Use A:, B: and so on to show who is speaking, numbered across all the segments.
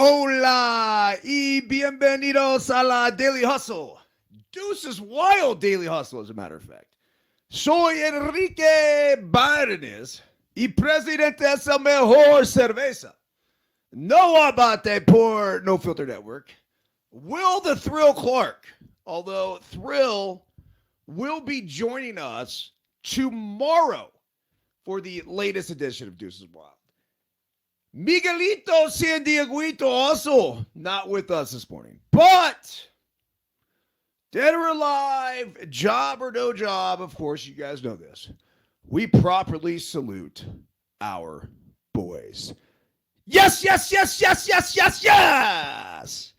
A: Hola y bienvenidos a la Daily Hustle. Deuces Wild Daily Hustle, as a matter of fact. Soy Enrique Byrnes y presidente es el mejor cerveza. No abate por No Filter Network. Will the Thrill Clark, although Thrill will be joining us tomorrow for the latest edition of Deuces Wild. Miguelito San Dieguito also not with us this morning. But dead or alive, job or no job, of course, you guys know this. We properly salute our boys. Yes, yes, yes, yes, yes, yes, yes.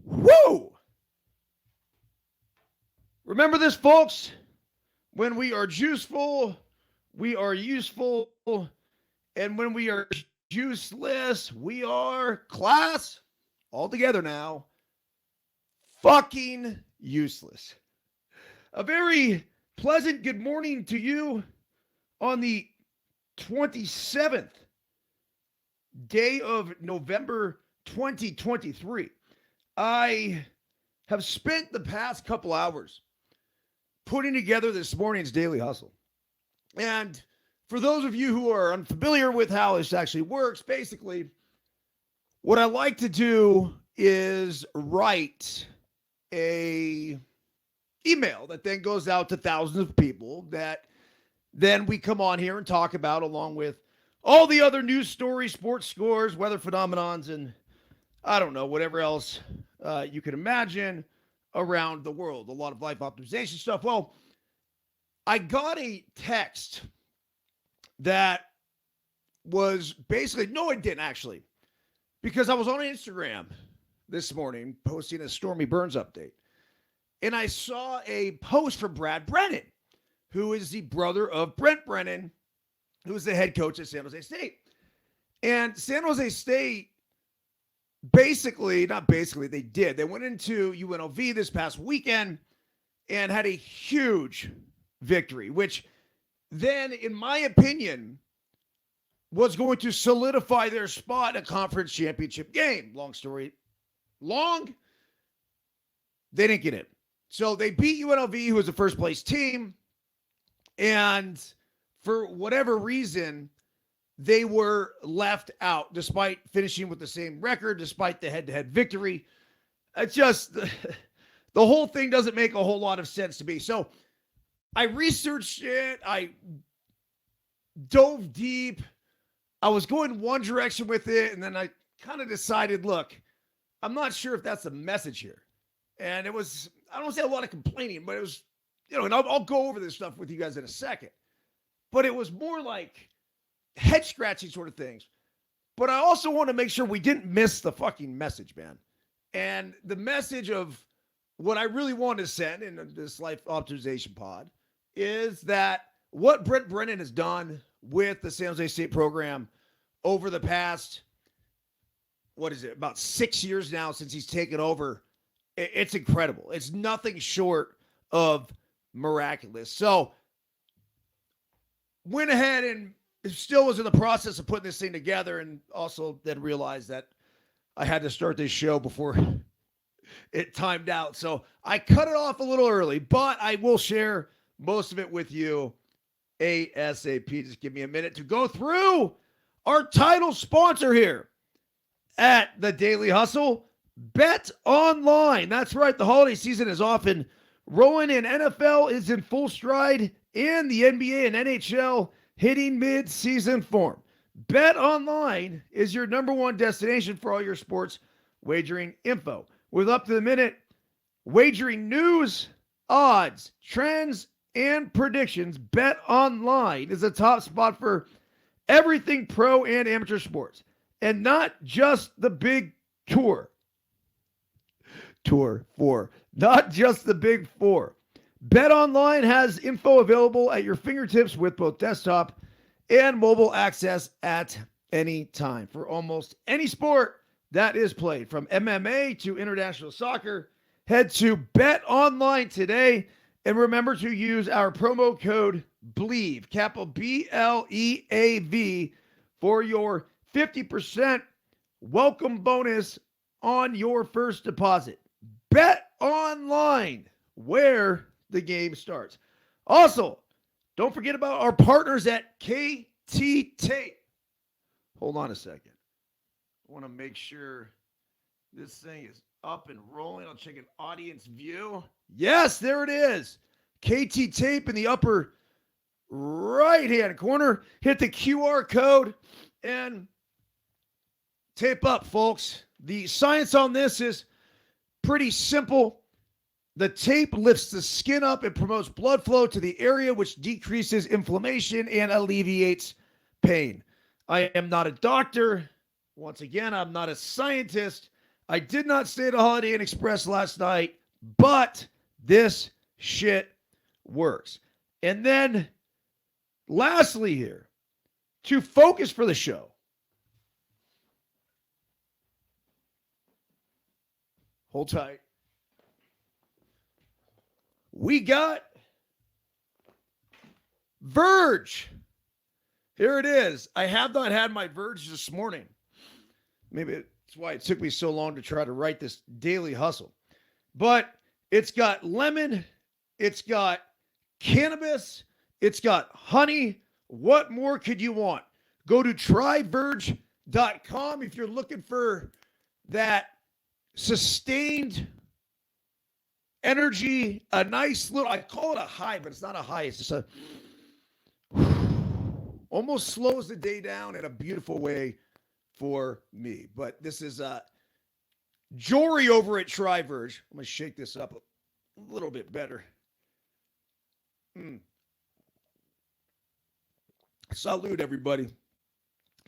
A: Woo! Remember this, folks. When we are juiceful, we are useful. And when we are useless, we are, class, all together now, fucking useless. A very pleasant good morning to you on the 27th day of November 2023. I have spent the past couple hours putting together this morning's Daily Hustle. And for those of you who are unfamiliar with how this actually works, basically, what I like to do is write a email that then goes out to thousands of people that then we come on here and talk about, along with all the other news stories, sports scores, weather phenomenons, and I don't know, whatever else you can imagine around the world. A lot of life optimization stuff. Well, I got a text that was basically, no, it didn't actually, because I was on Instagram this morning posting a Stormy Burns update, and I saw a post from Brad Brennan, who is the brother of Brent Brennan, who is the head coach at San Jose State. And San Jose State they went into UNLV this past weekend and had a huge victory, which then, in my opinion, was going to solidify their spot in a conference championship game. Long story long, they didn't get it. So they beat UNLV, who was the first place team, and for whatever reason, they were left out despite finishing with the same record, despite the head-to-head victory. It's just, the whole thing doesn't make a whole lot of sense to me. So I researched it. I dove deep. I was going one direction with it, and then I kind of decided, look, I'm not sure if that's the message here. And it was, I don't say a lot of complaining, but it was, and I'll go over this stuff with you guys in a second. But it was more like head-scratching sort of things. But I also want to make sure we didn't miss the fucking message, man. And the message of what I really want to send in this life optimization pod is that what Brent Brennan has done with the San Jose State program over the past, about 6 years now since he's taken over, it's incredible. It's nothing short of miraculous. So went ahead and still was in the process of putting this thing together, and also then realized that I had to start this show before it timed out. So I cut it off a little early, but I will share most of it with you ASAP. Just give me a minute to go through our title sponsor here at the Daily Hustle, Bet Online. That's right. The holiday season is often rolling in. NFL is in full stride, and the NBA and NHL hitting mid-season form. Bet Online is your number one destination for all your sports wagering info. With up-to-the-minute wagering news, odds, trends, and predictions, Bet Online is a top spot for everything pro and amateur sports. And not just the big tour. Not just the big four. Bet Online has info available at your fingertips with both desktop and mobile access at any time for almost any sport that is played, from MMA to international soccer. Head to Bet Online today and remember to use our promo code BLEAV, capital BLEAV, for your 50% welcome bonus on your first deposit. Bet online where the game starts. Also, don't forget about our partners at KT Tape. Hold on a second. I want to make sure this thing is up and rolling. I'll check an audience view. Yes, there it is. KT Tape in the upper right-hand corner. Hit the QR code and tape up, folks. The science on this is pretty simple. The tape lifts the skin up and promotes blood flow to the area, which decreases inflammation and alleviates pain. I am not a doctor. Once again, I'm not a scientist. I did not stay at a Holiday Inn Express last night, but this shit works. And then, lastly here, to focus for the show, hold tight. We got Verge. Here it is. I have not had my Verge this morning. Maybe that's why it took me so long to try to write this daily hustle. But it's got lemon. It's got cannabis. It's got honey. What more could you want? Go to tryverge.com if you're looking for that sustained energy, a nice little, I call it a high, but it's not a high. It's just a, almost slows the day down in a beautiful way for me. But this is Jory over at Tryverge. I'm going to shake this up a little bit better. Salute, everybody.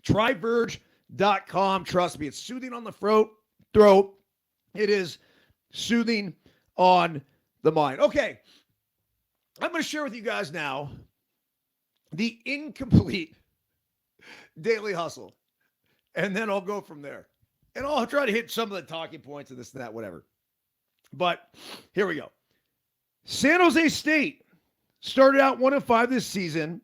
A: Tryverge.com. Trust me, it's soothing on the throat. It is soothing on the mind. Okay. I'm going to share with you guys now the incomplete daily hustle. And then I'll go from there. And I'll try to hit some of the talking points of this and that, whatever. But here we go. San Jose State started out 1-5 this season,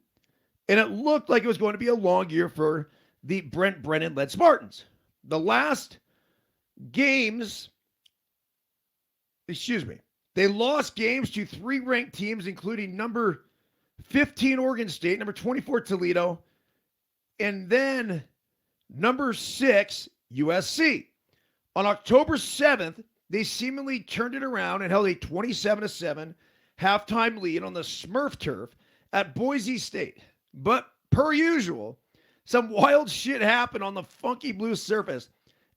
A: and it looked like it was going to be a long year for the Brent Brennan-led Spartans. The last games, they lost games to 3 ranked teams, including number 15 Oregon State, number 24 Toledo, and then number 6 USC. On October 7th, they seemingly turned it around and held a 27-7 halftime lead on the Smurf turf at Boise State. But per usual, some wild shit happened on the funky blue surface,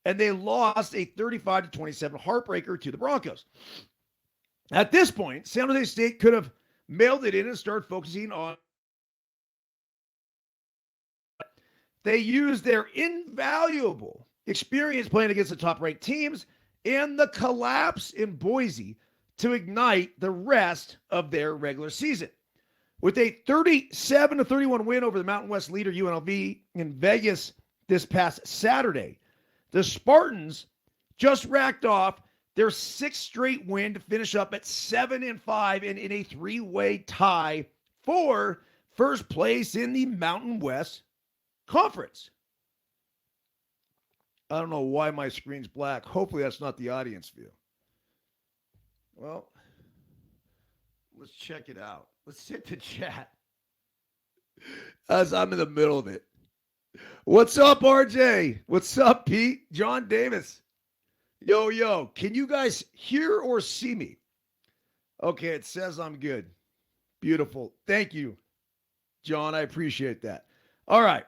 A: and they lost a 35-27 heartbreaker to the Broncos. At this point, San Jose State could have mailed it in and started focusing on. They used their invaluable experience playing against the top-ranked teams and the collapse in Boise to ignite the rest of their regular season. With a 37-31 win over the Mountain West leader UNLV in Vegas this past Saturday, the Spartans just racked off their 6th straight win to finish up at 7-5 and in a 3-way tie for first place in the Mountain West Conference. I don't know why my screen's black. Hopefully that's not the audience view. Well, let's check it out. Let's hit the chat as I'm in the middle of it. What's up, RJ? What's up, Pete? John Davis. Yo. Can you guys hear or see me? Okay, it says I'm good. Beautiful. Thank you, John. I appreciate that. All right.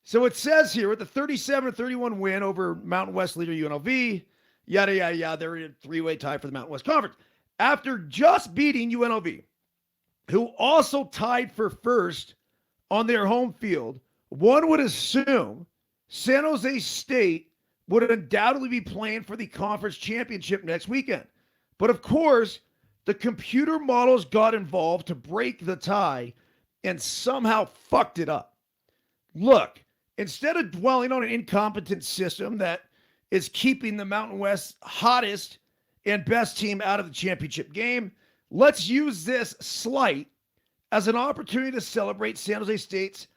A: So it says here with the 37-31 win over Mountain West leader UNLV, yada, yada, yada, they're in a 3-way tie for the Mountain West Conference. After just beating UNLV, who also tied for first on their home field, one would assume San Jose State would undoubtedly be playing for the conference championship next weekend. But of course, the computer models got involved to break the tie and somehow fucked it up. Look, instead of dwelling on an incompetent system that is keeping the Mountain West hottest and best team out of the championship game, let's use this slight as an opportunity to celebrate San Jose State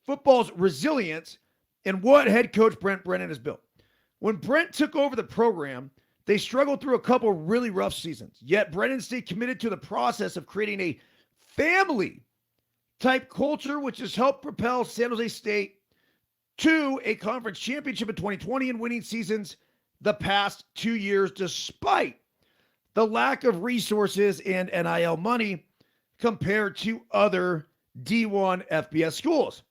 A: football's resilience and what head coach Brent Brennan has built. When Brent took over the program, they struggled through a couple really rough seasons. Yet Brennan stayed committed to the process of creating a family-type culture, which has helped propel San Jose State to a conference championship in 2020 and winning seasons the past 2 years, despite the lack of resources and NIL money compared to other D1 FBS schools.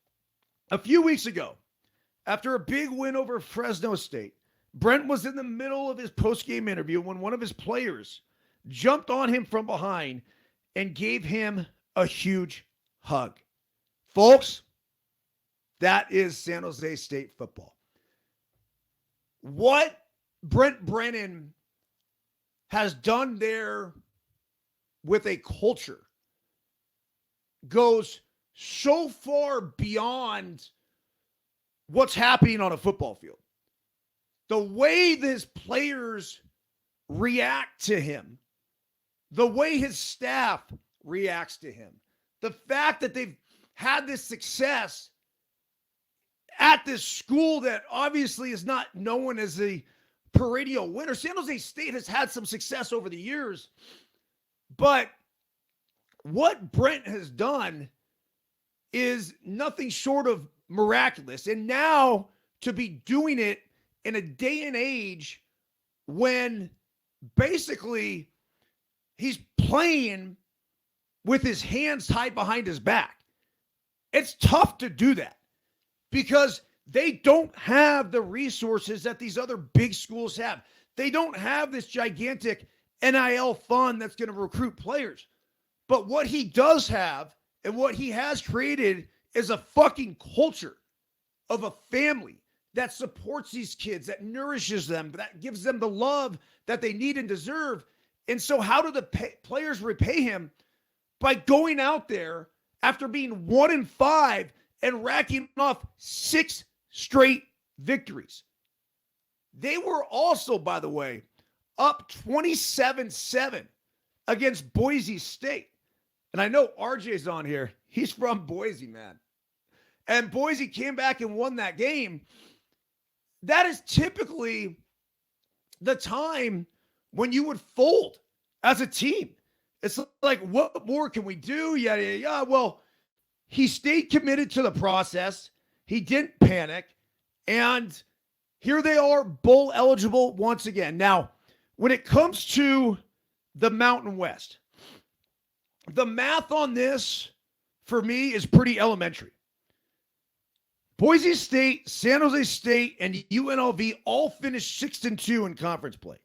A: A few weeks ago, after a big win over Fresno State, Brent was in the middle of his post-game interview when one of his players jumped on him from behind and gave him a huge hug. Folks, that is San Jose State football. What Brent Brennan has done there with a culture goes so far beyond what's happening on a football field. The way his players react to him, the way his staff reacts to him, the fact that they've had this success at this school that obviously is not known as a perennial winner. San Jose State has had some success over the years, but what Brent has done is nothing short of miraculous. And now to be doing it in a day and age when basically he's playing with his hands tied behind his back. It's tough to do that because they don't have the resources that these other big schools have. They don't have this gigantic NIL fund that's going to recruit players. But what he does have and what he has created is a fucking culture of a family that supports these kids, that nourishes them, that gives them the love that they need and deserve. And so how do the players repay him? By going out there after being 1-5 and racking off 6 straight victories. They were also, by the way, up 27-7 against Boise State. And I know RJ's on here. He's from Boise, man. And Boise came back and won that game. That is typically the time when you would fold as a team. It's like, what more can we do? Yeah. Well, he stayed committed to the process. He didn't panic. And here they are, bowl eligible once again. Now, when it comes to the Mountain West, the math on this, for me, is pretty elementary. Boise State, San Jose State, and UNLV all finished 6-2 in conference play.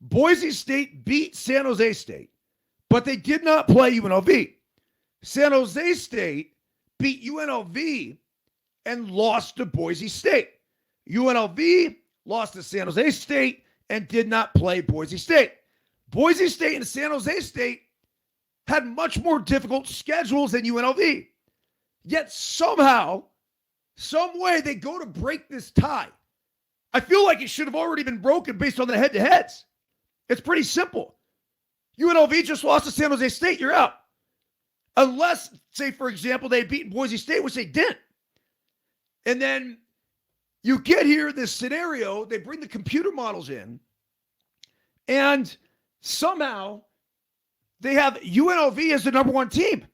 A: Boise State beat San Jose State, but they did not play UNLV. San Jose State beat UNLV and lost to Boise State. UNLV lost to San Jose State and did not play Boise State. Boise State and San Jose State had much more difficult schedules than UNLV. Yet somehow, some way, they go to break this tie. I feel like it should have already been broken based on the head-to-heads. It's pretty simple. UNLV just lost to San Jose State, you're out. Unless, say, for example, they had beaten Boise State, which they didn't. And then you get here, this scenario, they bring the computer models in, and somehow they have UNLV as the number one team.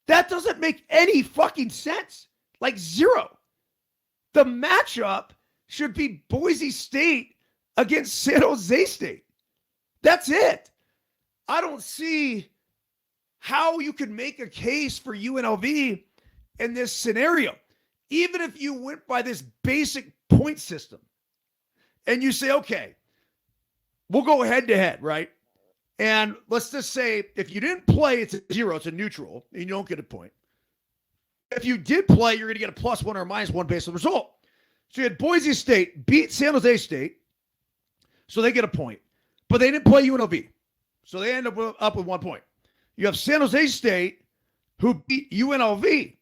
A: That doesn't make any fucking sense. Like zero. The matchup should be Boise State against San Jose State. That's it. I don't see how you could make a case for UNLV in this scenario. Even if you went by this basic point system and you say, okay, we'll go head to head, right? And let's just say if you didn't play, it's a 0, it's a neutral, and you don't get a point. If you did play, you're going to get a +1 or a -1 based on the result. So you had Boise State beat San Jose State, so they get a point. But they didn't play UNLV, so they end up with 1 point. You have San Jose State, who beat UNLV,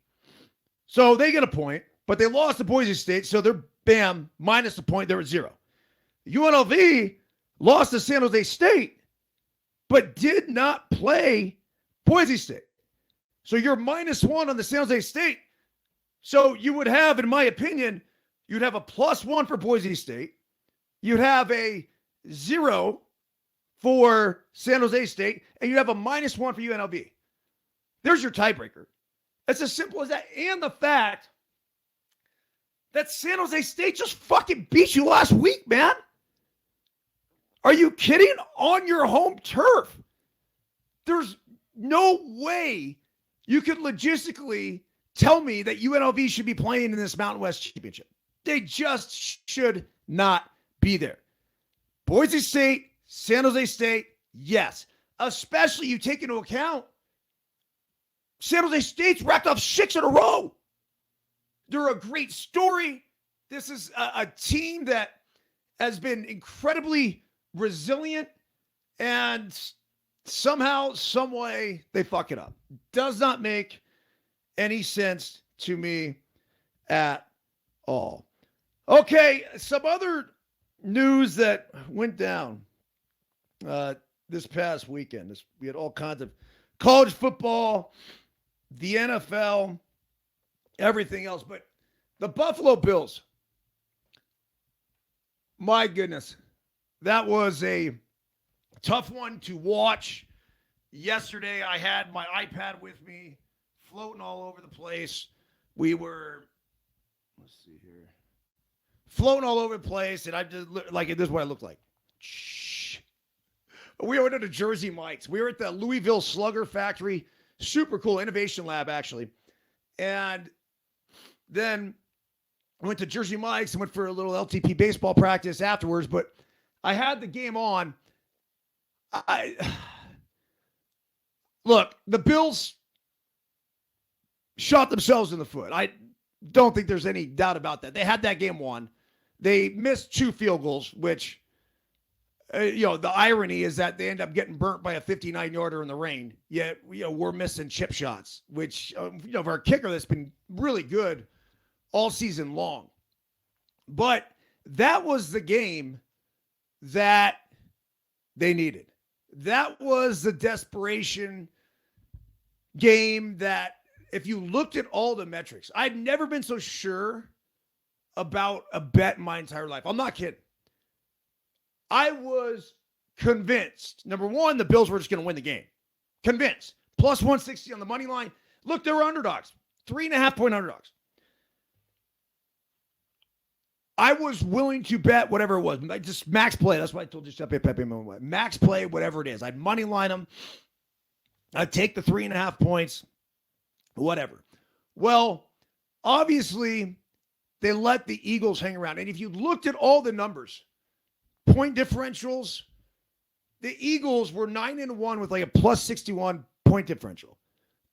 A: so they get a point, but they lost to Boise State, so they're, bam, minus a point, they're at 0. UNLV lost to San Jose State, but did not play Boise State. So you're -1 on the San Jose State. So you would have, in my opinion, you'd have a +1 for Boise State. You'd have a 0 for San Jose State, and you have a -1 for UNLV. There's your tiebreaker. It's as simple as that. And the fact that San Jose State just fucking beat you last week, man. Are you kidding? On your home turf. There's no way you could logistically tell me that UNLV should be playing in this Mountain West Championship. They just should not be there. Boise State, San Jose State, yes. Especially you take into account San Jose State's racked off 6 in a row. They're a great story. This is a team that has been incredibly resilient, and somehow, some way, they fuck it up. Does not make any sense to me at all. Okay, some other news that went down this past weekend. We had all kinds of college football, the NFL, everything else. But the Buffalo Bills, my goodness, that was a tough one to watch. Yesterday, I had my iPad with me, floating all over the place. We were, let's see here, floating all over the place, and I just, like, this is what I looked like. Shh. We went to Jersey Mike's. We were at the Louisville Slugger Factory. Super cool innovation lab, actually. And then I went to Jersey Mike's and went for a little LTP baseball practice afterwards. But I had the game on. Look, the Bills shot themselves in the foot. I don't think there's any doubt about that. They had that game won. They missed 2 field goals, which, the irony is that they end up getting burnt by a 59-yarder in the rain. Yet, we're missing chip shots, which, for our kicker that's been really good all season long. But that was the game that they needed. That was the desperation game that, if you looked at all the metrics, I'd never been so sure about a bet in my entire life. I'm not kidding. I was convinced, number one, the Bills were just going to win the game. Convinced. Plus 160 on the money line. Look, they were underdogs. 3.5-point underdogs. I was willing to bet whatever it was. Just max play. That's why I told you step Pepe. Max play, whatever it is. I'd money line them. I'd take the 3.5 points. Whatever. Well, obviously, they let the Eagles hang around. And if you looked at all the numbers, point differentials, the Eagles were 9-1 with like a plus 61 point differential.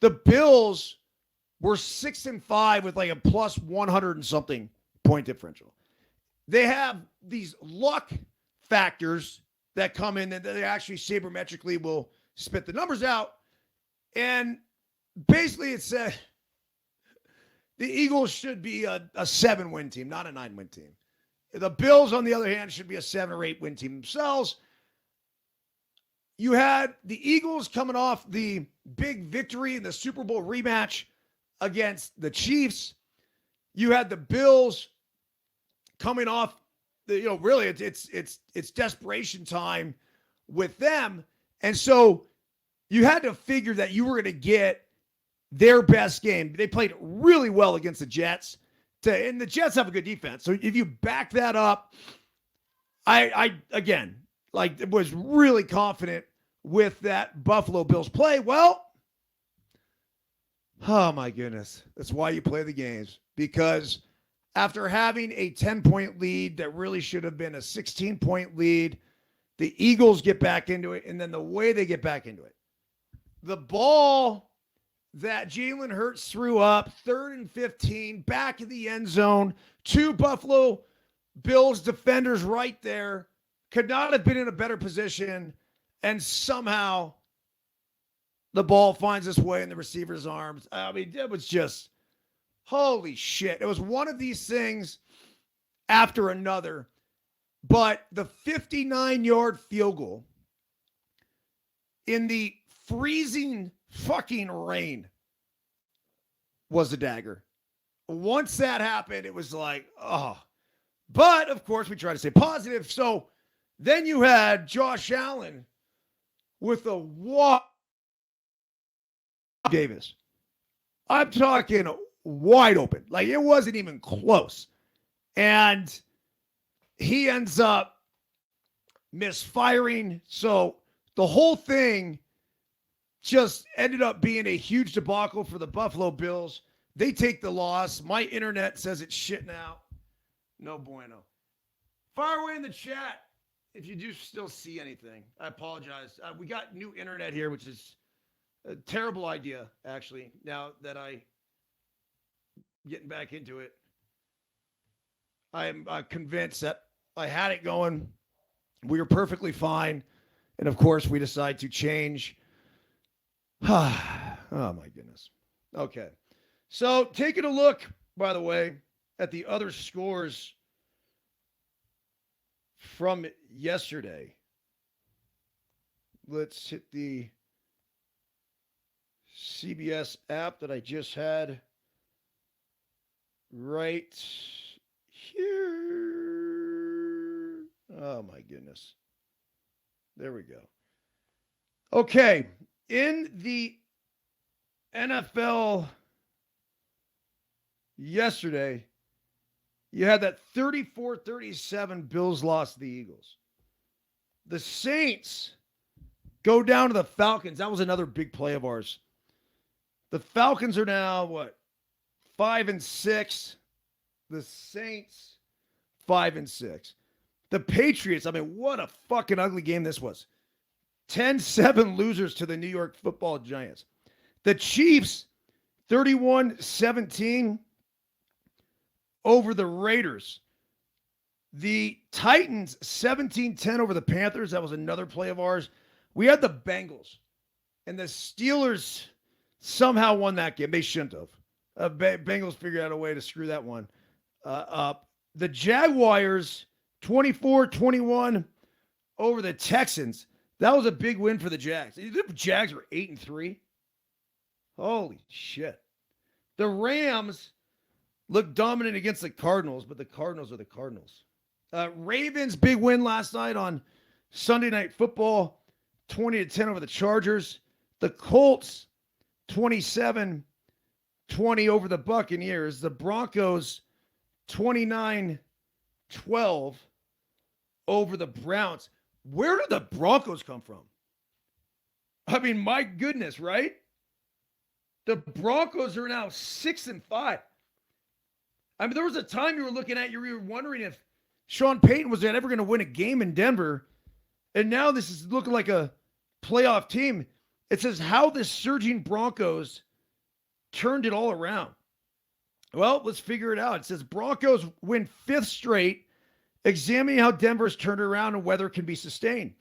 A: The Bills were 6-5 with like a plus 100 and something point differential. They have these luck factors that come in that they actually sabermetrically will spit the numbers out. And basically it said the Eagles should be a 7-win team, not a 9-win team. The Bills, on the other hand, should be a 7 or 8-win team themselves. You had the Eagles coming off the big victory in the Super Bowl rematch against the Chiefs. You had the Bills coming off the, really it's desperation time with them. And so you had to figure that you were going to get their best game. They played really well against the Jets. And the Jets have a good defense. So if you back that up, I again, was really confident with that Buffalo Bills play. Well, oh my goodness. That's why you play the games. Because after having a 10-point lead that really should have been a 16-point lead, the Eagles get back into it. And then the way they get back into it, the ball that Jalen Hurts threw up, 3rd and 15, back in the end zone, 2 Buffalo Bills defenders right there, could not have been in a better position, and somehow the ball finds its way in the receiver's arms. I mean, it was just, holy shit. It was one of these things after another, but the 59-yard field goal in the freezing fucking rain was a dagger. once that happened, it was like, oh. But, of course, we try to stay positive. So then you had Josh Allen with a walk. Davis. I'm talking wide open. Like, it wasn't even close. And he ends up misfiring. So the whole thing just ended up being a huge debacle for the Buffalo Bills. They take the loss. My internet says it's shit now. No bueno. Fire away in the chat if you do still see anything. I apologize. We got new internet here, which is a terrible idea, actually, now that I'm getting back into it. I'm convinced that I had it going. We were perfectly fine. And, of course, we decide to change. Oh, my goodness. Okay. So, taking a look, by the way, at the other scores from yesterday. Let's hit the CBS app that I just had right here. Oh, my goodness. There we go. Okay. In the NFL yesterday, you had that 34-37 Bills lost to the Eagles. The Saints go down to the Falcons. That was another big play of ours. The Falcons are now, 5-6. The Saints, 5-6. The Patriots, I mean, what a fucking ugly game this was. 10-7 losers to the New York Football Giants. The Chiefs, 31-17 over the Raiders. The Titans, 17-10 over the Panthers. That was another play of ours. We had the Bengals. And the Steelers somehow won that game. They shouldn't have. Bengals figured out a way to screw that one up. The Jaguars, 24-21 over the Texans. That was a big win for the Jags. The Jags were 8-3. Holy shit. The Rams looked dominant against the Cardinals, but the Cardinals are the Cardinals. Ravens, big win last night on Sunday Night Football, 20-10 over the Chargers. The Colts, 27-20 over the Buccaneers. The Broncos, 29-12 over the Browns. Where did the Broncos come from? I mean, my goodness, right? The Broncos are now 6-5. I mean, there was a time you were looking at, you were wondering if Sean Payton was ever going to win a game in Denver. And now this is looking like a playoff team. It says how the surging Broncos turned it all around. Well, let's figure it out. It says Broncos win 5th straight, examining how Denver's turned around and whether it can be sustained.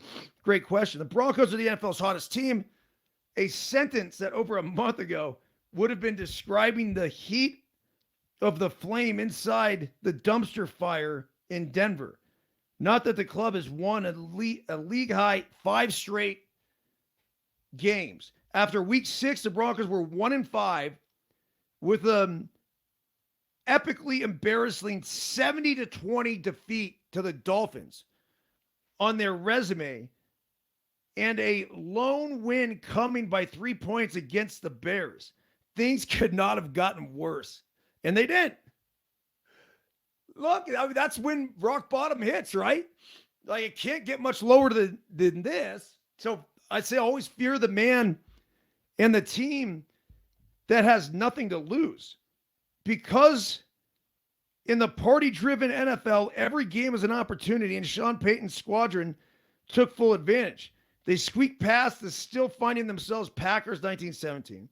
A: Great question. The Broncos are the NFL's hottest team. A sentence that over a month ago would have been describing the heat of the flame inside the dumpster fire in Denver. Not that the club has won a league-high 5 straight games. After week 6, the Broncos were 1-5 with an epically embarrassing 70-20 defeat to the Dolphins on their resume and a lone win coming by 3 points against the Bears. Things could not have gotten worse. And they didn't. Look, I mean, that's when rock bottom hits, right? Like, it can't get much lower than this. So I say always fear the man and the team that has nothing to lose. Because in the party-driven NFL, every game is an opportunity, and Sean Payton's squadron took full advantage. They squeaked past the still finding themselves Packers 1917,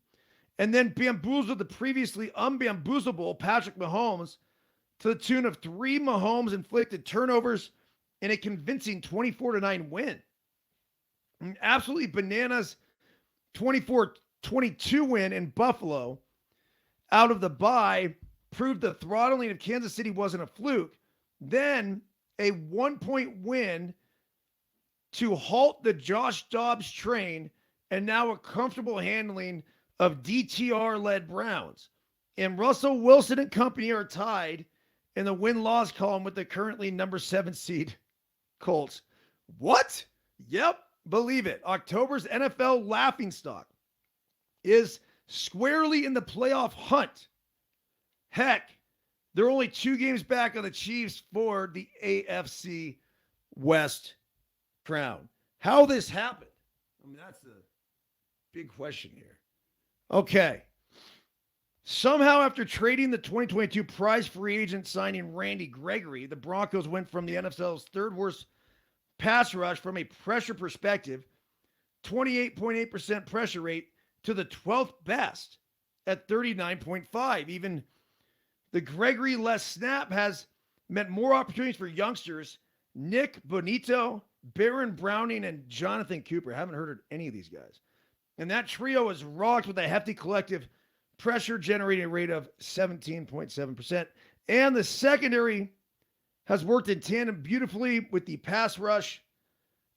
A: and then bamboozled the previously unbamboozlable Patrick Mahomes to the tune of 3 Mahomes-inflicted turnovers in a convincing 24-9 win. An absolutely bananas 24-22 win in Buffalo out of the bye proved the throttling of Kansas City wasn't a fluke. Then a 1-point win to halt the Josh Dobbs train, and now a comfortable handling of DTR-led Browns. And Russell Wilson and company are tied in the win-loss column with the currently number 7 seed Colts. What? Yep, believe it. October's NFL laughingstock is squarely in the playoff hunt. Heck, they're only 2 games back on the Chiefs for the AFC West crown. How this happened? I mean, that's the big question here. Okay. Somehow, after trading the 2022 prize free agent signing Randy Gregory, the Broncos went from the NFL's third worst pass rush from a pressure perspective, 28.8% pressure rate, to the 12th best at 39.5. Even the Gregory less snap has meant more opportunities for youngsters. Nick Bonito, Baron Browning, and Jonathan Cooper. I haven't heard of any of these guys. And that trio is rocked with a hefty collective pressure generating rate of 17.7%. And the secondary has worked in tandem beautifully with the pass rush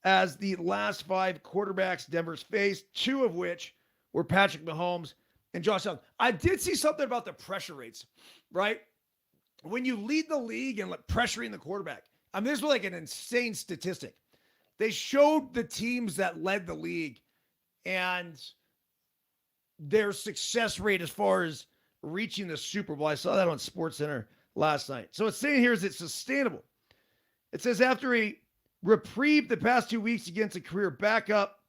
A: as the last 5 quarterbacks Denver's faced, 2 of which were Patrick Mahomes and Josh Allen. I did see something about the pressure rates, right? When you lead the league and pressuring the quarterback, I mean, this was like an insane statistic. They showed the teams that led the league and their success rate as far as reaching the Super Bowl. I saw that on SportsCenter last night. So it's saying here is it's sustainable. It says after a reprieve the past 2 weeks against a career backup,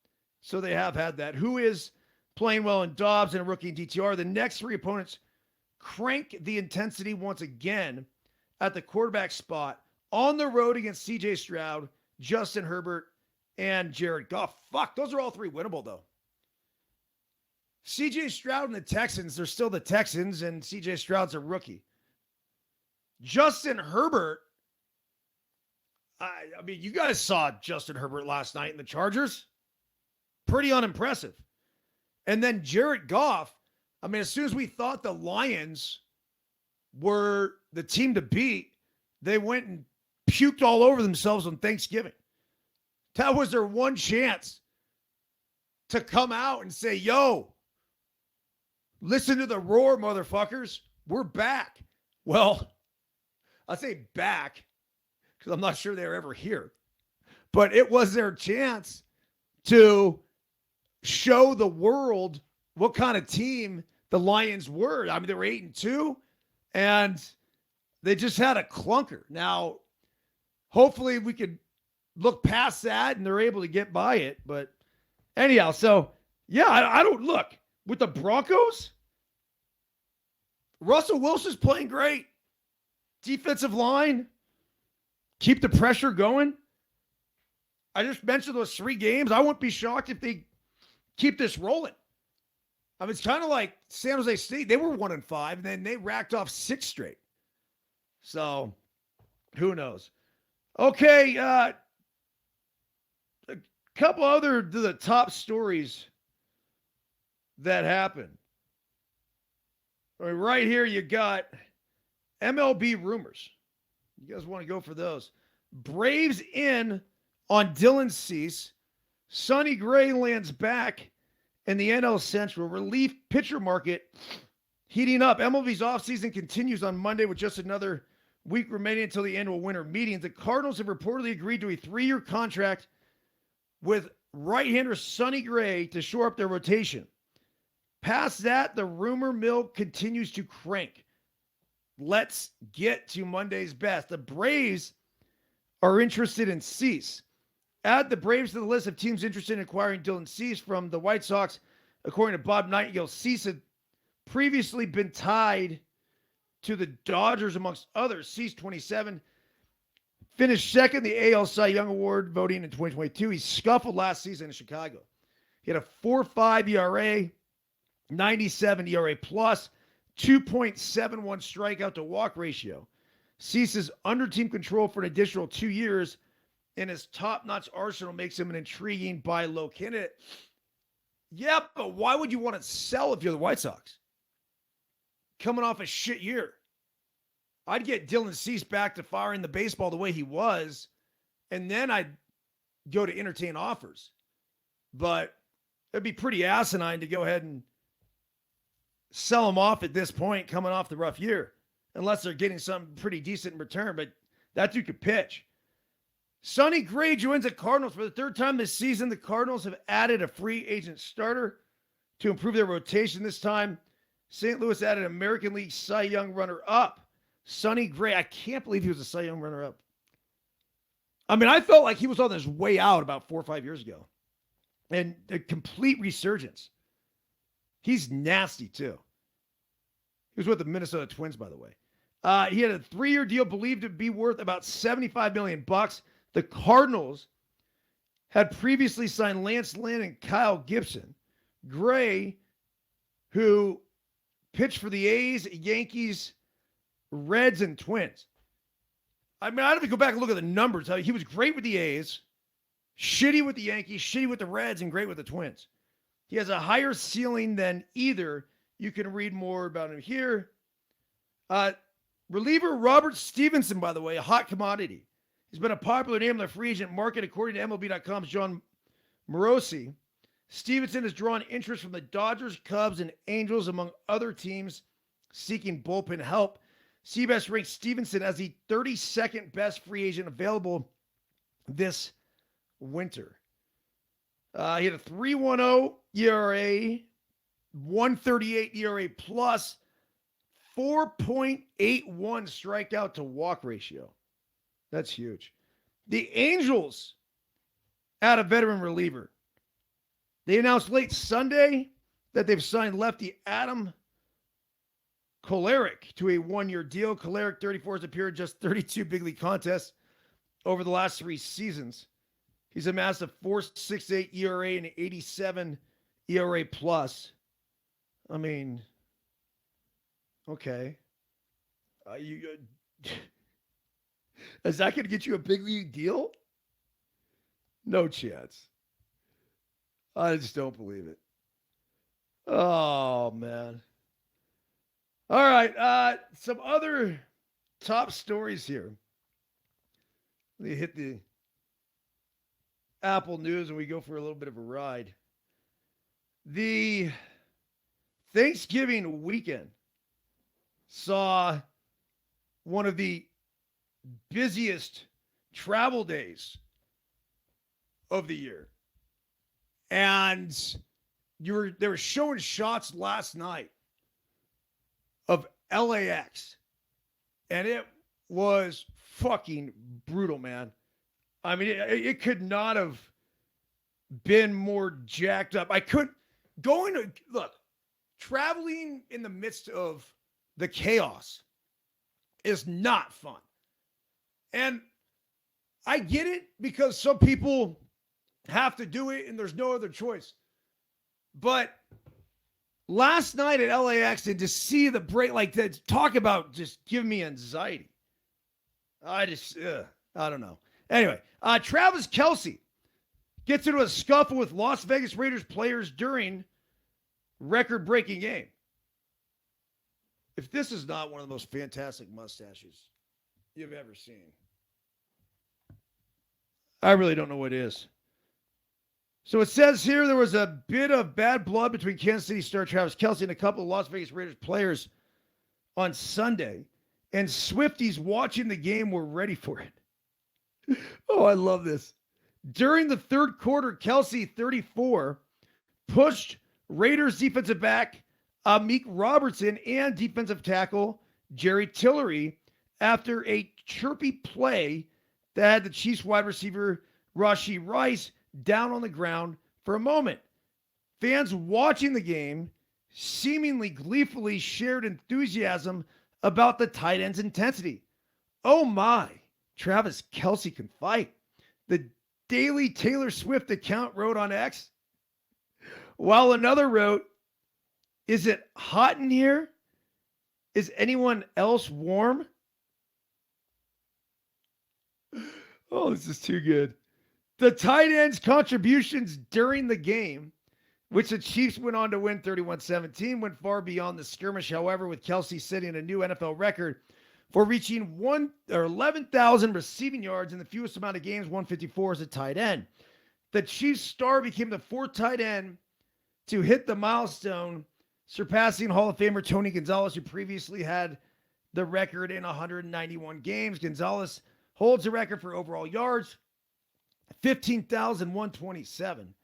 A: so they have had that, who is playing well in Dobbs and a rookie in DTR, the next 3 opponents crank the intensity once again at the quarterback spot on the road against CJ Stroud, Justin Herbert, and Jared Goff. Fuck, those are all 3 winnable, though. CJ Stroud and the Texans, they're still the Texans, and CJ Stroud's a rookie. Justin Herbert, I mean, you guys saw Justin Herbert last night in the Chargers. Pretty unimpressive. And then Jared Goff, I mean, as soon as we thought the Lions were the team to beat, they went and puked all over themselves on Thanksgiving. That was their one chance to come out and say, yo, listen to the roar, motherfuckers. We're back. Well, I say back because I'm not sure they were ever here. But it was their chance to show the world what kind of team the Lions were. I mean, they were 8-2, and they just had a clunker. Now, hopefully we could look past that and they're able to get by it. But anyhow, so, yeah, I don't look. With the Broncos, Russell Wilson's playing great. Defensive line, keep the pressure going. I just mentioned those 3 games. I wouldn't be shocked if they keep this rolling. I mean, it's kind of like San Jose State. They were 1-5, and then they racked off 6 straight. So, who knows? Okay, a couple other to the top stories that happened. All right, right here you got MLB rumors. You guys want to go for those? Braves in on Dylan Cease. Sonny Gray lands back in the NL Central. Relief pitcher market heating up. MLB's offseason continues on Monday with just another week remaining until the annual winter meetings. The Cardinals have reportedly agreed to a 3-year contract with right-hander Sonny Gray to shore up their rotation. Past that, the rumor mill continues to crank. Let's get to Monday's best. The Braves are interested in Cease. Add the Braves to the list of teams interested in acquiring Dylan Cease from the White Sox. According to Bob Nightingale, Cease had previously been tied to the Dodgers, amongst others. Cease, 27, finished second in the AL Cy Young Award voting in 2022. He scuffled last season in Chicago. He had a 4.5 ERA, 97 ERA plus, 2.71 strikeout to walk ratio. Cease's under team control for an additional 2 years and his top-notch arsenal makes him an intriguing buy low candidate. Yeah, but why would you want to sell if you're the White Sox? Coming off a shit year. I'd get Dylan Cease back to firing the baseball the way he was, and then I'd go to entertain offers. But it'd be pretty asinine to go ahead and sell him off at this point coming off the rough year, unless they're getting something pretty decent in return. But that dude could pitch. Sonny Gray joins the Cardinals for the third time this season. The Cardinals have added a free agent starter to improve their rotation this time. St. Louis added American League Cy Young runner-up Sonny Gray. I can't believe he was a Cy Young runner-up. I mean, I felt like he was on his way out about 4 or 5 years ago. And a complete resurgence. He's nasty, too. He was with the Minnesota Twins, by the way. He had a 3-year deal believed to be worth about $75 million. The Cardinals had previously signed Lance Lynn and Kyle Gibson. Gray, who pitched for the A's, Yankees, Reds, and Twins. I mean, I have to go back and look at the numbers. He was great with the A's, shitty with the Yankees, shitty with the Reds, and great with the Twins. He has a higher ceiling than either. You can read more about him here. Reliever Robert Stevenson, by the way, a hot commodity. He's been a popular name in the free agent market, according to MLB.com's John Morosi. Stevenson has drawn interest from the Dodgers, Cubs, and Angels, among other teams seeking bullpen help. CBS ranks Stevenson as the 32nd best free agent available this winter. He had a 3.10 ERA, 1.38 ERA plus, 4.81 strikeout to walk ratio. That's huge. The Angels add a veteran reliever. They announced late Sunday that they've signed lefty Adam Kolarek to a 1-year deal. Kolarek, 34, has appeared in just 32 big league contests over the last 3 seasons. He's amassed a 4.68 ERA and 87 ERA plus. I mean, okay. Is that going to get you a big league deal? No chance. I just don't believe it. Oh, man. All right. Some other top stories here. Let me hit the Apple News and we go for a little bit of a ride. The Thanksgiving weekend saw one of the busiest travel days of the year. And they were showing shots last night of LAX. And it was fucking brutal, man. I mean, it could not have been more jacked up. Traveling in the midst of the chaos is not fun. And I get it because some people have to do it and there's no other choice. But last night at LAX and to see the break, like that, talk about just giving me anxiety. I don't know. Anyway, Travis Kelce gets into a scuffle with Las Vegas Raiders players during record-breaking game. If this is not one of the most fantastic mustaches you've ever seen, I really don't know what is. So it says here there was a bit of bad blood between Kansas City star Travis Kelce and a couple of Las Vegas Raiders players on Sunday, and Swifties watching the game were ready for it. Oh, I love this. During the third quarter, Kelce, 34, pushed Raiders defensive back Amik Robertson and defensive tackle Jerry Tillery after a chirpy play that had the Chiefs wide receiver Rashee Rice down on the ground for a moment. Fans watching the game seemingly gleefully shared enthusiasm about the tight end's intensity. Oh my, Travis Kelce can fight. The Daily Taylor Swift account wrote on X, while another wrote, "Is it hot in here? Is anyone else warm?" Oh, this is too good. The tight end's contributions during the game, which the Chiefs went on to win 31-17, went far beyond the skirmish, however, with Kelce setting a new NFL record for reaching 11,000 receiving yards in the fewest amount of games, 154 as a tight end. The Chiefs star became the fourth tight end to hit the milestone surpassing Hall of Famer Tony Gonzalez, who previously had the record in 191 games. Gonzalez holds the record for overall yards, 15,127,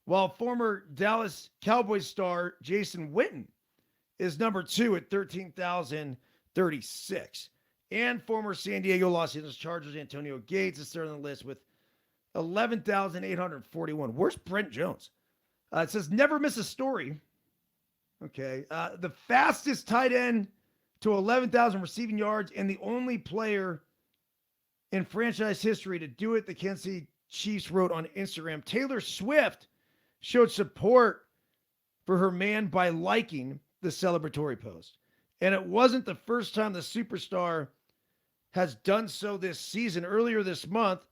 A: while former Dallas Cowboys star Jason Witten is number 2 at 13,036. And former San Diego Los Angeles Chargers Antonio Gates is third on the list with 11,841. Where's Brent Jones? It says never miss a story. Okay. The fastest tight end to 11,000 receiving yards and the only player in franchise history to do it, the Kansas City Chiefs wrote on Instagram. Taylor Swift showed support for her man by liking the celebratory post. And it wasn't the first time the superstar has done so this season. Earlier this month,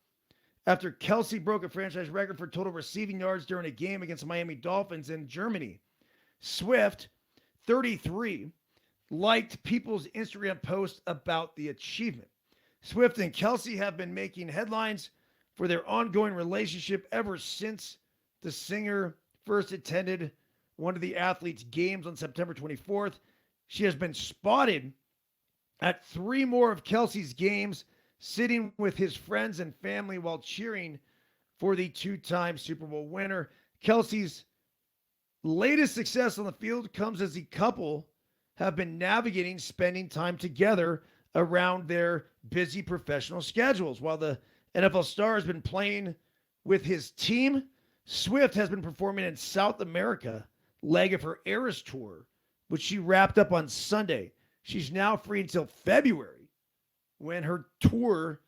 A: after Kelsey broke a franchise record for total receiving yards during a game against Miami Dolphins in Germany, Swift, 33, liked people's Instagram posts about the achievement. Swift and Kelsey have been making headlines for their ongoing relationship ever since the singer first attended one of the athletes' games on September 24th. She has been spotted at 3 more of Kelsey's games, sitting with his friends and family while cheering for the 2-time Super Bowl winner. Kelsey's latest success on the field comes as the couple have been navigating spending time together around their busy professional schedules. While the NFL star has been playing with his team, Swift has been performing in South America leg of her Eras Tour, which she wrapped up on Sunday. She's now free until February when her tour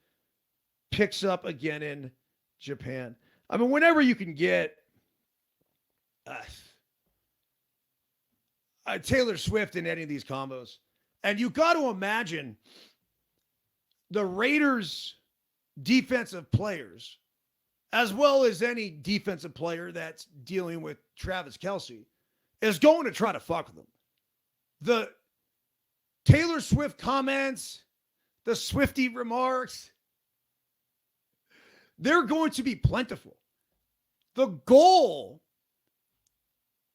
A: picks up again in Japan. I mean, whenever you can get Taylor Swift in any of these combos, and you got to imagine the Raiders' defensive players, as well as any defensive player that's dealing with Travis Kelce, is going to try to fuck with them. The Taylor Swift comments, the Swiftie remarks, they're going to be plentiful. The goal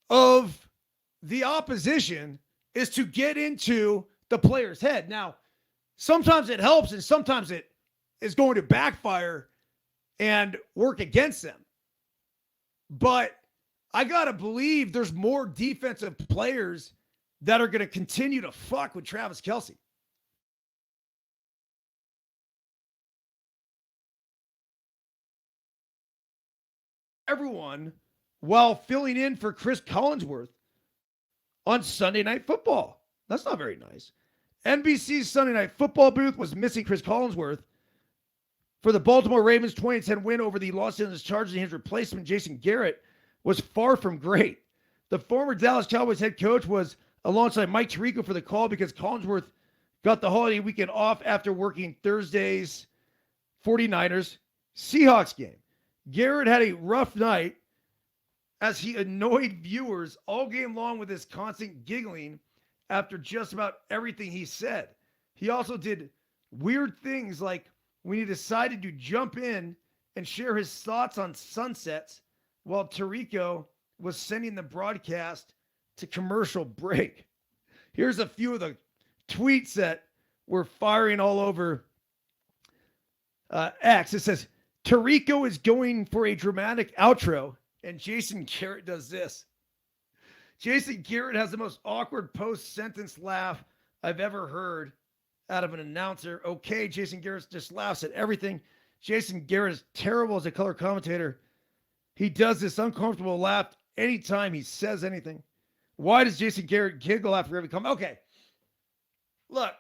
A: of the opposition is to get into the player's head. Now, sometimes it helps and sometimes it is going to backfire and work against them. But I got to believe there's more defensive players that are going to continue to fuck with Travis Kelce. Everyone while filling in for Chris Collinsworth on Sunday Night Football. That's not very nice. NBC's Sunday Night Football booth was missing Chris Collinsworth for the Baltimore Ravens' 2010 win over the Los Angeles Chargers, and his replacement, Jason Garrett, was far from great. The former Dallas Cowboys head coach was alongside Mike Tirico for the call because Collinsworth got the holiday weekend off after working Thursday's 49ers Seahawks game. Garrett had a rough night as he annoyed viewers all game long with his constant giggling after just about everything he said. He also did weird things like when he decided to jump in and share his thoughts on sunsets while Tirico was sending the broadcast to commercial break. Here's a few of the tweets that were firing all over X. It says, Tirico is going for a dramatic outro, and Jason Garrett does this. Jason Garrett has the most awkward post-sentence laugh I've ever heard out of an announcer. Okay, Jason Garrett just laughs at everything. Jason Garrett is terrible as a color commentator. He does this uncomfortable laugh anytime he says anything. Why does Jason Garrett giggle after every comment? Okay, look,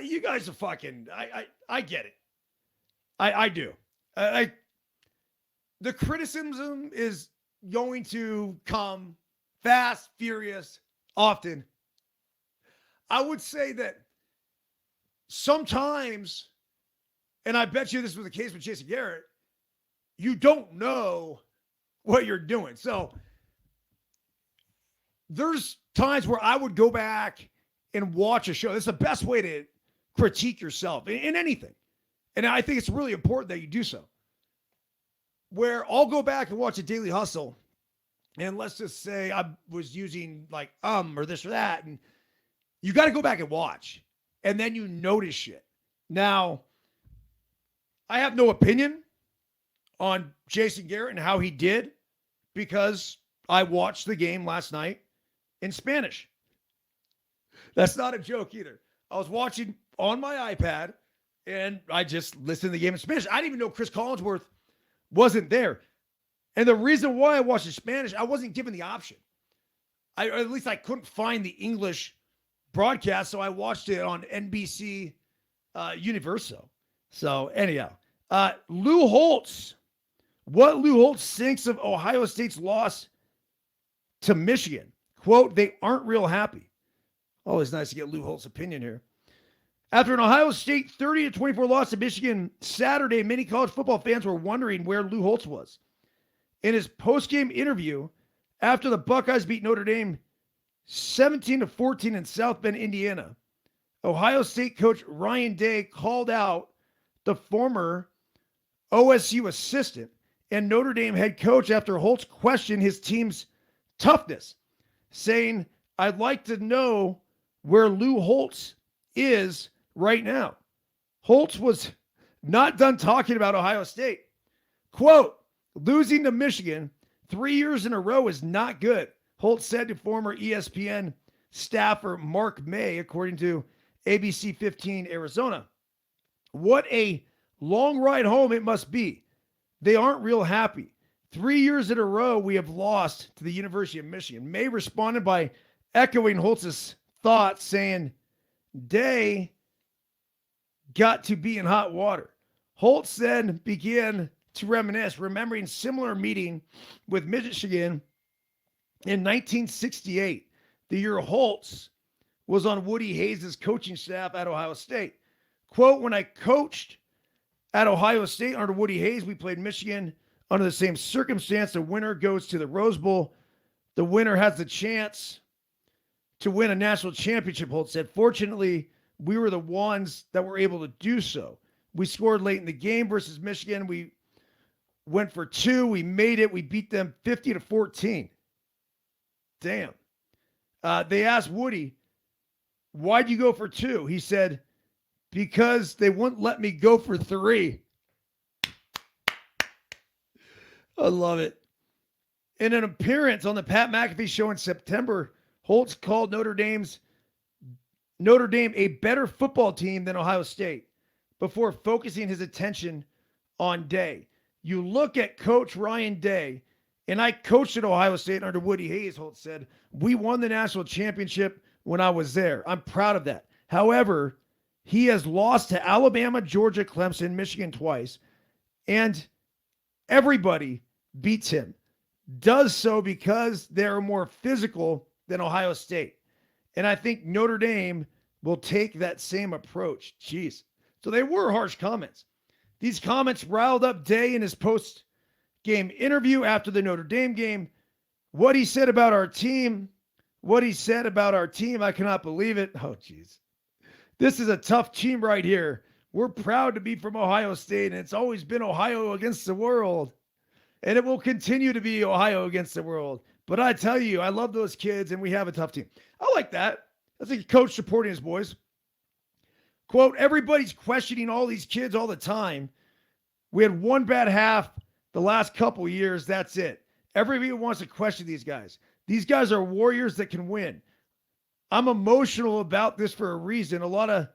A: you guys are fucking, I get it. I do. The criticism is going to come fast, furious, often. I would say that sometimes, and I bet you this was the case with Jason Garrett, you don't know what you're doing. So there's times where I would go back and watch a show. That's the best way to critique yourself in anything. And I think it's really important that you do so. Where I'll go back and watch a Daily Hustle and let's just say I was using like or this or that, and you got to go back and watch, and then you notice shit. Now, I have no opinion on Jason Garrett and how he did because I watched the game last night in Spanish. That's not a joke either. I was watching on my iPad and I just listened to the game in Spanish. I didn't even know Chris Collinsworth wasn't there. And the reason why I watched in Spanish, I wasn't given the option. At least I couldn't find the English broadcast, so I watched it on NBC Universo. So anyhow, Lou Holtz. What Lou Holtz thinks of Ohio State's loss to Michigan. Quote, they aren't real happy. Always nice to get Lou Holtz's opinion here. After an Ohio State 30-24 loss to Michigan Saturday, many college football fans were wondering where Lou Holtz was. In his post-game interview after the Buckeyes beat Notre Dame 17-14 in South Bend, Indiana, Ohio State coach Ryan Day called out the former OSU assistant and Notre Dame head coach after Holtz questioned his team's toughness, saying, I'd like to know where Lou Holtz is right now. Holtz was not done talking about Ohio State. Quote, losing to Michigan 3 years in a row is not good, Holtz said to former ESPN staffer Mark May, according to ABC 15 Arizona. What a long ride home it must be. They aren't real happy. 3 years in a row we have lost to the University of Michigan. May responded by echoing Holtz's thoughts, saying, Day got to be in hot water. Holtz then began to reminisce, remembering similar meeting with Michigan in 1968, the year Holtz was on Woody Hayes' coaching staff at Ohio State. Quote, when I coached at Ohio State under Woody Hayes, we played Michigan under the same circumstance. The winner goes to the Rose Bowl. The winner has the chance to win a national championship, Holtz said. Fortunately, we were the ones that were able to do so. We scored late in the game versus Michigan. We went for two. We made it. We beat them 50-14. Damn. They asked Woody, why'd you go for two? He said, because they wouldn't let me go for three. I love it. In an appearance on the Pat McAfee show in September, Holtz called Notre Dame a better football team than Ohio State before focusing his attention on Day. You look at Coach Ryan Day, and I coached at Ohio State under Woody Hayes, Holtz said. We won the national championship when I was there. I'm proud of that. However, he has lost to Alabama, Georgia, Clemson, Michigan twice, and everybody beats him. Does so because they're more physical than Ohio State. And I think Notre Dame will take that same approach. Jeez. So they were harsh comments. These comments riled up Day in his post-game interview after the Notre Dame game. What he said about our team, I cannot believe it. Oh, jeez. This is a tough team right here. We're proud to be from Ohio State, and it's always been Ohio against the world. And it will continue to be Ohio against the world. But I tell you, I love those kids, and we have a tough team. I like that. That's a coach supporting his boys. Quote, everybody's questioning all these kids all the time. We had one bad half the last couple years. That's it. Everybody wants to question these guys. These guys are warriors that can win. I'm emotional about this for a reason. A lot of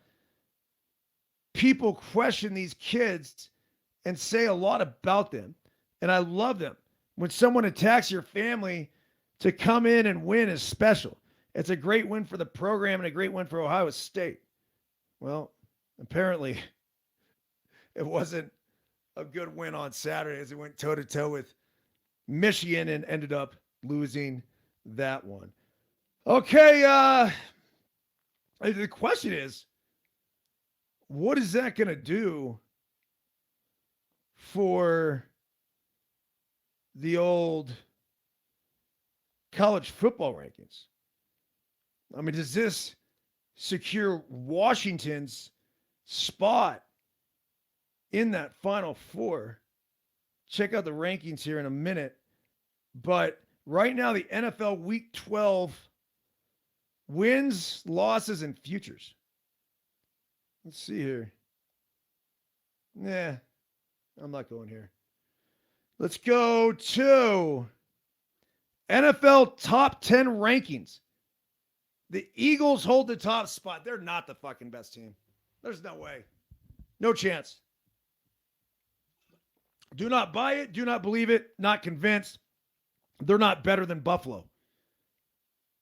A: people question these kids and say a lot about them. And I love them. When someone attacks your family, to come in and win is special. It's a great win for the program and a great win for Ohio State. Well, apparently it wasn't a good win on Saturday as it went toe-to-toe with Michigan and ended up losing that one. Okay, the question is, what is that going to do for the old college football rankings? I mean, does this secure Washington's spot in that Final Four? Check out the rankings here in a minute. But right now the NFL Week 12 wins, losses, and futures. Let's see here. Nah, I'm not going here. Let's go to NFL top 10 rankings. The Eagles hold the top spot. They're not the fucking best team. There's no way. No chance. Do not buy it. Do not believe it. Not convinced. They're not better than Buffalo.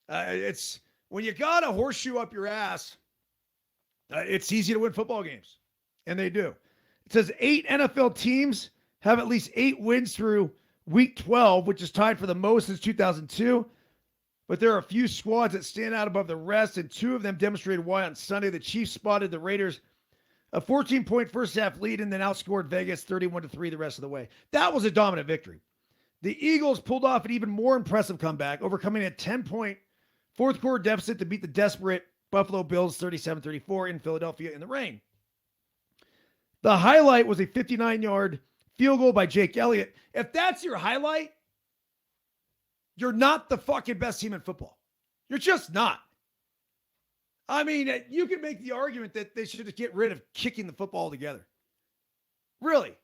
A: It's when you got a horseshoe up your ass, it's easy to win football games. And they do. It says 8 NFL teams have at least 8 wins through week 12, which is tied for the most since 2002. But there are a few squads that stand out above the rest, and 2 of them demonstrated why on Sunday. The Chiefs spotted the Raiders a 14-point first-half lead and then outscored Vegas 31-3 the rest of the way. That was a dominant victory. The Eagles pulled off an even more impressive comeback, overcoming a 10-point fourth-quarter deficit to beat the desperate Buffalo Bills 37-34 in Philadelphia in the rain. The highlight was a 59-yard field goal by Jake Elliott. If that's your highlight, you're not the fucking best team in football. You're just not. I mean, you can make the argument that they should get rid of kicking the football altogether. Really.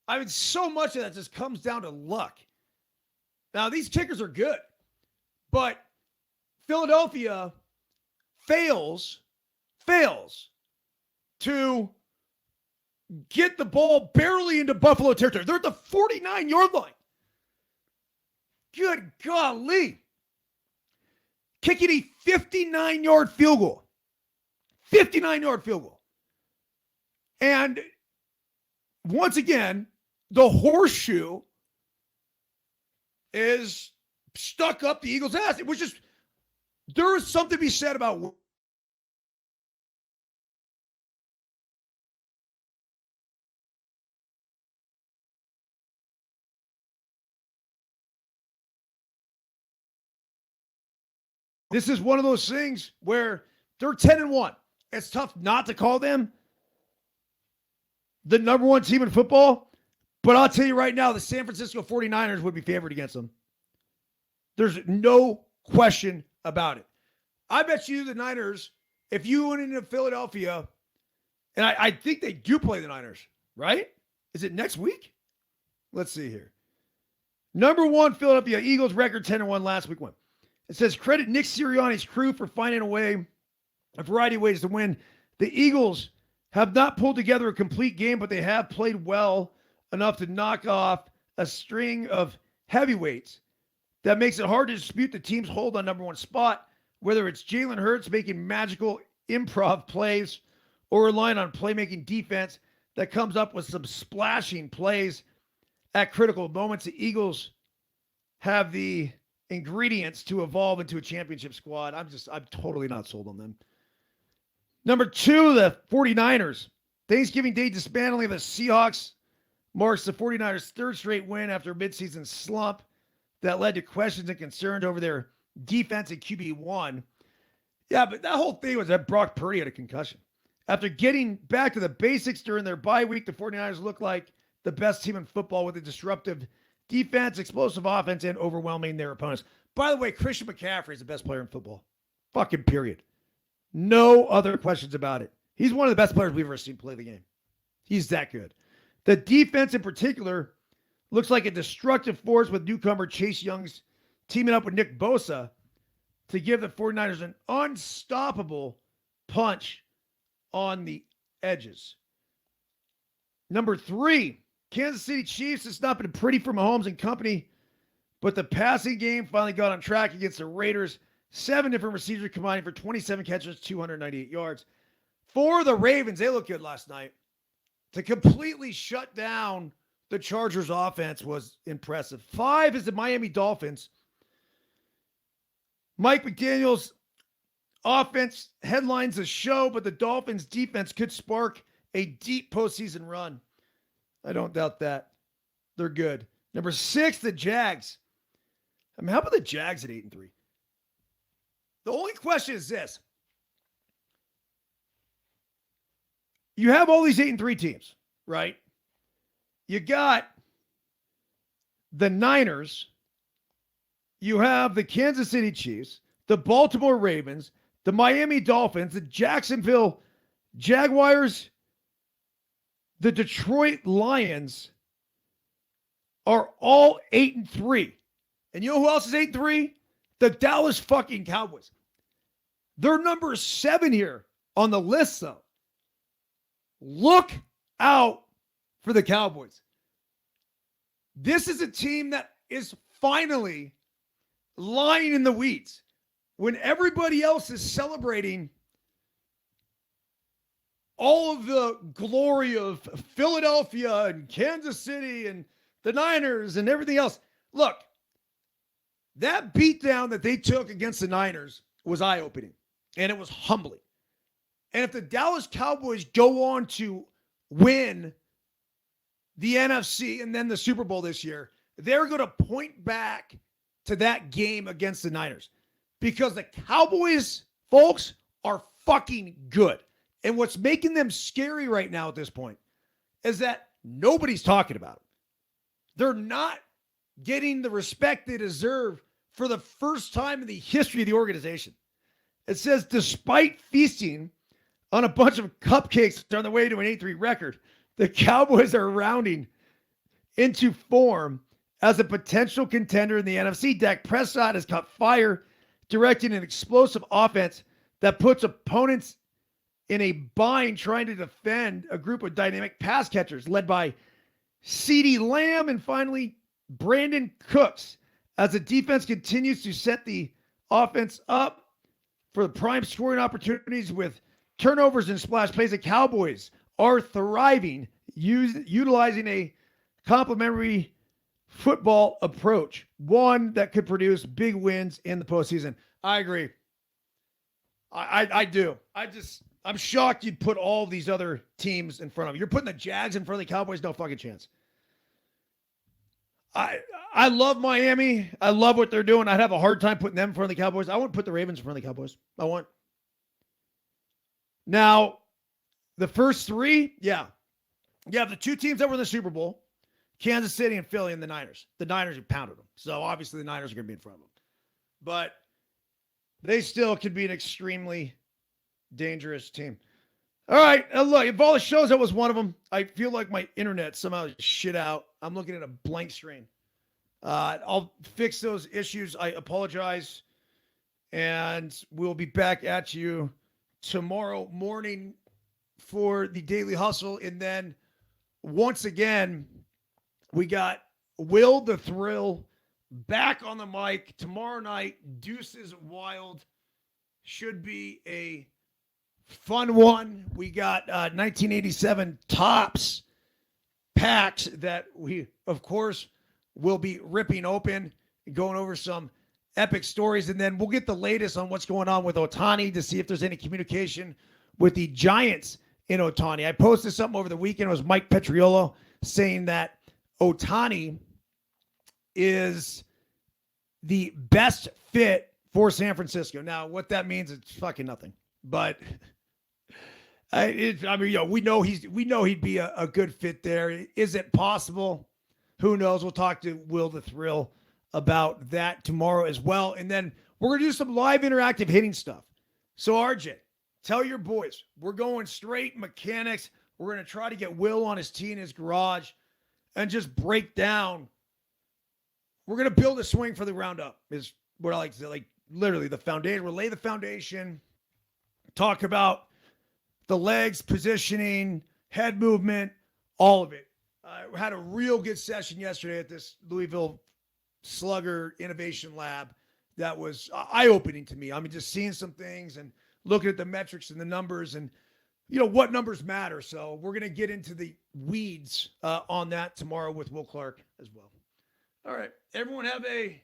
A: I mean, so much of that just comes down to luck. Now, these kickers are good, but Philadelphia fails to get the ball barely into Buffalo territory. They're at the 49-yard line. Good golly. Kicking a 59-yard field goal. 59-yard field goal. And once again, the horseshoe is stuck up the Eagles' ass. It was just, there is something to be said about this is one of those things where they're 10-1. It's tough not to call them the number 1 team in football, but I'll tell you right now, the San Francisco 49ers would be favored against them. There's no question about it. I bet you the Niners, if you went into Philadelphia, and I think they do play the Niners, right? Is it next week? Let's see here. Number 1, Philadelphia Eagles record 10-1 last week won. It says, credit Nick Sirianni's crew for finding a variety of ways to win. The Eagles have not pulled together a complete game, but they have played well enough to knock off a string of heavyweights that makes it hard to dispute the team's hold on number 1 spot, whether it's Jalen Hurts making magical improv plays or relying on playmaking defense that comes up with some splashing plays at critical moments. The Eagles have the ingredients to evolve into a championship squad. I'm totally not sold on them. Number 2, the 49ers. Thanksgiving Day dismantling of the Seahawks marks the 49ers' 3rd straight win after a midseason slump that led to questions and concerns over their defense and QB1. Yeah, but that whole thing was that Brock Purdy had a concussion. After getting back to the basics during their bye week, the 49ers look like the best team in football with a disruptive defense, explosive offense, and overwhelming their opponents. By the way, Christian McCaffrey is the best player in football. Fucking period. No other questions about it. He's one of the best players we've ever seen play the game. He's that good. The defense in particular looks like a destructive force with newcomer Chase Young's teaming up with Nick Bosa to give the 49ers an unstoppable punch on the edges. Number 3, Kansas City Chiefs. It's not been pretty for Mahomes and company, but the passing game finally got on track against the Raiders. 7 different receivers combining for 27 catches, 298 yards. For the Ravens, they looked good last night. To completely shut down the Chargers offense was impressive. 5 is the Miami Dolphins. Mike McDaniel's offense headlines the show, but the Dolphins defense could spark a deep postseason run. I don't doubt that. They're good. Number 6, the Jags. I mean, how about the Jags at 8-3? The only question is this. You have all these 8-3 teams, right? You got the Niners, you have the Kansas City Chiefs, the Baltimore Ravens, the Miami Dolphins, the Jacksonville Jaguars, the Detroit Lions are all 8-3. And you know who else is 8-3? The Dallas fucking Cowboys. They're number 7 here on the list, though. Look out for the Cowboys. This is a team that is finally lying in the weeds. When everybody else is celebrating all of the glory of Philadelphia and Kansas City and the Niners and everything else. Look, that beatdown that they took against the Niners was eye-opening, and it was humbling. And if the Dallas Cowboys go on to win the NFC and then the Super Bowl this year, they're going to point back to that game against the Niners because the Cowboys, folks, are fucking good. And what's making them scary right now at this point is that nobody's talking about them. They're not getting the respect they deserve for the first time in the history of the organization. It says, despite feasting on a bunch of cupcakes on the way to an 8-3 record, the Cowboys are rounding into form as a potential contender in the NFC. Dak Prescott has caught fire, directing an explosive offense that puts opponents in a bind trying to defend a group of dynamic pass catchers led by CeeDee Lamb and finally Brandon Cooks as the defense continues to set the offense up for the prime scoring opportunities with turnovers and splash plays. The Cowboys are thriving, utilizing a complementary football approach, one that could produce big wins in the postseason. I agree. I do. I'm shocked you'd put all these other teams in front of you. You're putting the Jags in front of the Cowboys? No fucking chance. I love Miami. I love what they're doing. I'd have a hard time putting them in front of the Cowboys. I wouldn't put the Ravens in front of the Cowboys. I want. Now, the first 3, yeah. You have the 2 teams that were in the Super Bowl, Kansas City and Philly, and the Niners. The Niners have pounded them. So, obviously, the Niners are going to be in front of them. But they still could be an extremely dangerous team. All right. Look, if all the shows, that was one of them. I feel like my internet somehow shit out. I'm looking at a blank screen. I'll fix those issues. I apologize. And we'll be back at you tomorrow morning for the Daily Hustle. And then once again, we got Will the Thrill back on the mic tomorrow night. Deuces Wild should be a fun one. We got 1987 Topps packs that we, of course, will be ripping open and going over some epic stories. And then we'll get the latest on what's going on with Ohtani to see if there's any communication with the Giants in Ohtani. I posted something over the weekend. It was Mike Petriolo saying that Ohtani is the best fit for San Francisco. Now, what that means, it's fucking nothing. But we know he'd be a good fit there. Is it possible? Who knows? We'll talk to Will the Thrill about that tomorrow as well. And then we're going to do some live interactive hitting stuff. So RJ, tell your boys, we're going straight mechanics. We're going to try to get Will on his tee in his garage and just break down. We're going to build a swing for the roundup is what I like to say. Like literally the foundation. We'll lay the foundation, talk about the legs, positioning, head movement, all of it. We had a real good session yesterday at this Louisville Slugger Innovation Lab that was eye-opening to me. I mean, just seeing some things and looking at the metrics and the numbers and, what numbers matter. So we're going to get into the weeds on that tomorrow with Will Clark as well. All right. Everyone have a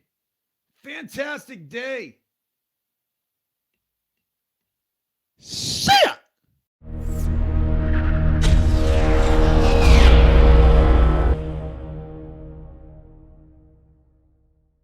A: fantastic day. See ya!